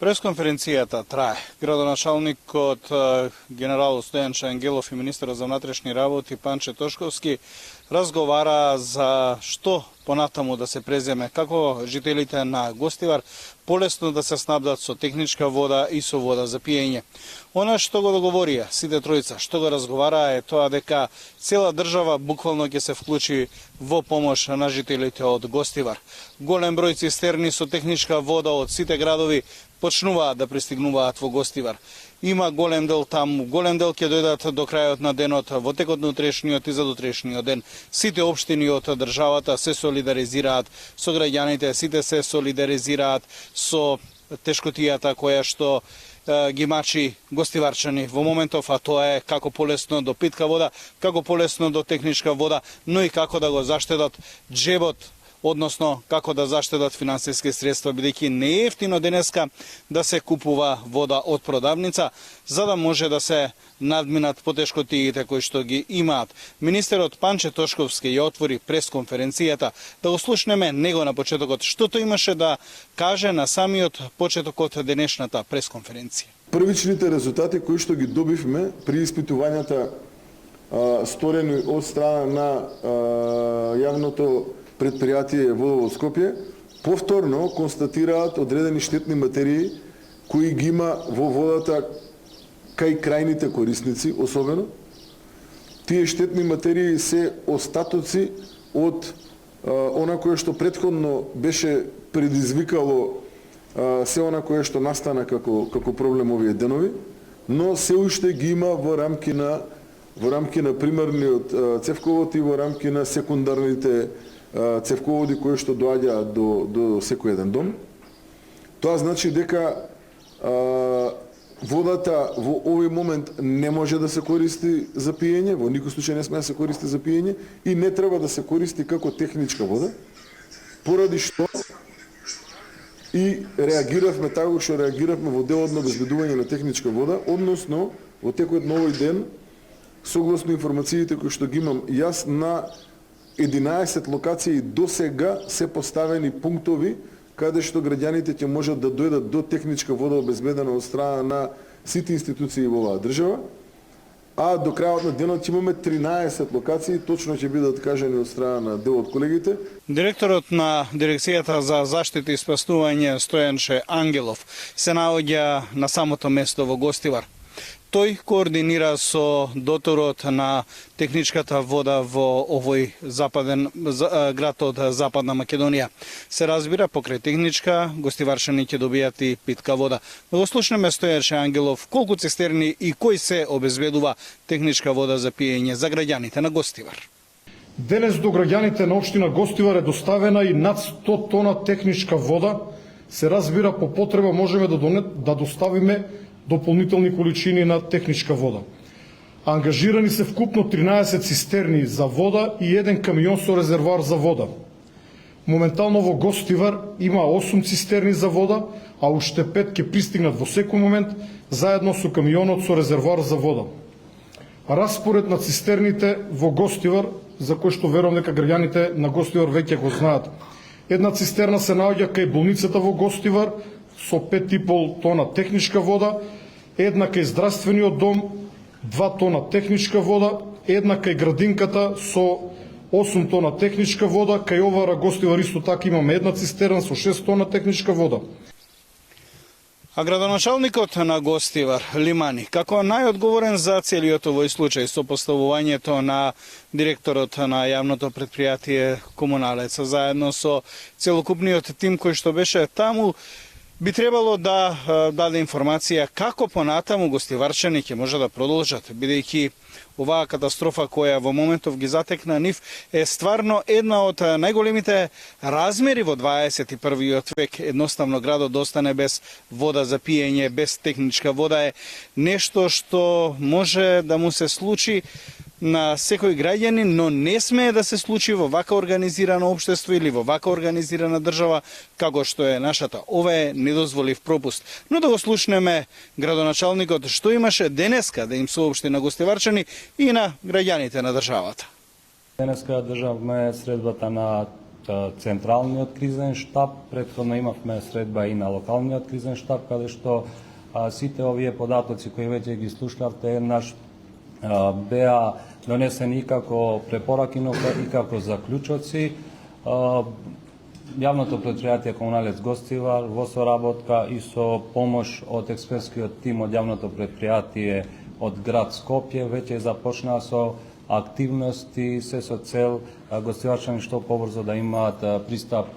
Пресконференцијата трае. Градоначалникот генерал Стојанче Ангелов и министерот за внатрешни работи Панче Тошковски разговара за што понатаму да се преземе, како жителите на Гостивар полесно да се снабдат со техничка вода и со вода за пиење. Она што го договорија сите тројца, што го разговараа е тоа дека цела држава буквално ќе се вклучи во помош на жителите од Гостивар. Голем број цистерни со техничка вода од сите градови почнуваат да пристигнуваат во Гостивар. Има голем дел таму, голем дел ќе дојдат до крајот на денот, во текот на утрешниот и задутрешниот ден. Сите општини од државата се солидаризираат со граѓаните, сите се солидаризираат со тешкотијата која што ги мачи гостиварчани во моментов, а тоа е како полесно до питка вода, како полесно до техничка вода, но и како да го заштедат джебот, односно како да заштедат финансиски средства, бидејќи не е ефтино денеска да се купува вода од продавница, за да може да се надминат потешкотиите кои што ги имаат. Министерот Панче Тошковски ја отвори пресконференцијата. Да го слушнеме него на почетокот, што тој имаше да каже на самиот почеток од денешната пресконференција. Првичните резултати кои што ги добивме при испитувањата сторени од страна на јавното предпријатие Водовод Скопје, повторно констатираат одредени штетни материи кои ги има во водата кај крајните корисници, особено. Тие штетни материи се остатоци од она кое што претходно беше предизвикало се она кое што настана како проблем овие денови, но се уште ги има во рамки на примерниот цевковод и во рамки на секундарните цевководи кои што доаѓаат до секој еден дом. Тоа значи дека водата во овој момент не може да се користи за пиење, во никој случај не сме да се користи за пиење и не треба да се користи како техничка вода, поради што и реагиравме така што реагиравме во делот на обезбедување на техничка вода, односно во текот на овој ден, согласно информациите кои што ги имам јас, на 11 локации до сега се поставени пунктови каде што граѓаните ќе можат да дојдат до техничка вода обезбедена од страна на сите институции во оваа држава, а до крајот на денот ќе имаме 13 локации, точно ќе бидат кажани од страна на дел од колегите. Директорот на Дирекцијата за заштита и спасување Стојанче Ангелов се наоѓа на самото место во Гостивар. Тој координира со доторот на техничката вода во овој западен град од Западна Македонија. Се разбира, покрај техничка, гостиварчани ќе добијат и питка вода. Да го слушнеме Стојанче Ангелов колку цистерни и кој се обезбедува техничка вода за пиење за граѓаните на Гостивар. Денес до граѓаните на општина Гостивар е доставена и над 100 тона техничка вода. Се разбира, по потреба можеме да доставиме дополнителни количини на техничка вода. Ангажирани се вкупно 13 цистерни за вода и еден камион со резервоар за вода. Моментално во Гостивар има 8 цистерни за вода, а уште 5 ќе пристигнат во секој момент заедно со камионот со резервоар за вода. Распоред на цистерните во Гостивар, за кој што верувам дека граѓаните на Гостивар веќе го знаат. Една цистерна се наоѓа кај болницата во Гостивар со 5,5 тона техничка вода, една кај здравствениот дом, 2 тона техничка вода, една кај градинката со 8 тона техничка вода, кај овара Гостивар исто така имаме една цистерна со 6 тона техничка вода. А градоначалникот на Гостивар, Лимани, како најодговорен за целиот овој случај со поставувањето на директорот на јавното предпријатие Комуналец, заедно со целокупниот тим кој што беше таму, би требало да даде информација како понатаму гостиварчани ќе може да продолжат, бидејќи оваа катастрофа која во моментов ги затекна нив е стварно една од најголемите размери во 21. век. Едноставно градот да остане без вода за пиење, без техничка вода е нешто што може да му се случи на секој граѓанин, но не смее да се случи во вака организирано општество или во вака организирана држава како што е нашата. Ова е недозволив пропуст. Но да го слушнеме градоначалникот што имаше денеска да им соопшти на гостиварчани и на граѓаните на државата. Денеска државме средбата на централниот кризен штаб, претходно имавме средба и на локалниот кризен штаб, каде што сите овие податоци кои веќе ги слушнавте еднаш беа донесени и како препораки, но и како заклучоци. Јавното претпријатие Комуналец Гостивар во соработка и со помош од експертскиот тим од јавното претпријатие од град Скопје веќе започнаа со активности, се со цел гостиварчани што побрзо да имаат пристап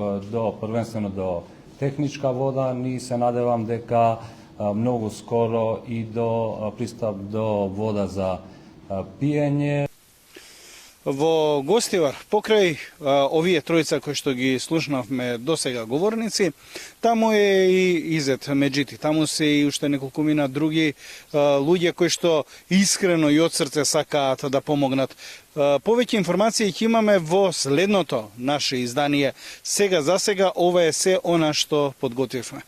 првенствено до техничка вода. Ни се надевам дека многу скоро и до пристап до вода за пиење. Во Гостивар, покрај овие тројца кои што ги слушнавме досега говорници, таму е и Изет Меджити, таму се и уште неколкумина други луѓе кои што искрено и од срце сакаат да помогнат. Повеќе информации ќе имаме во следното наше издание. Сега за сега ова е се она што подготвивме.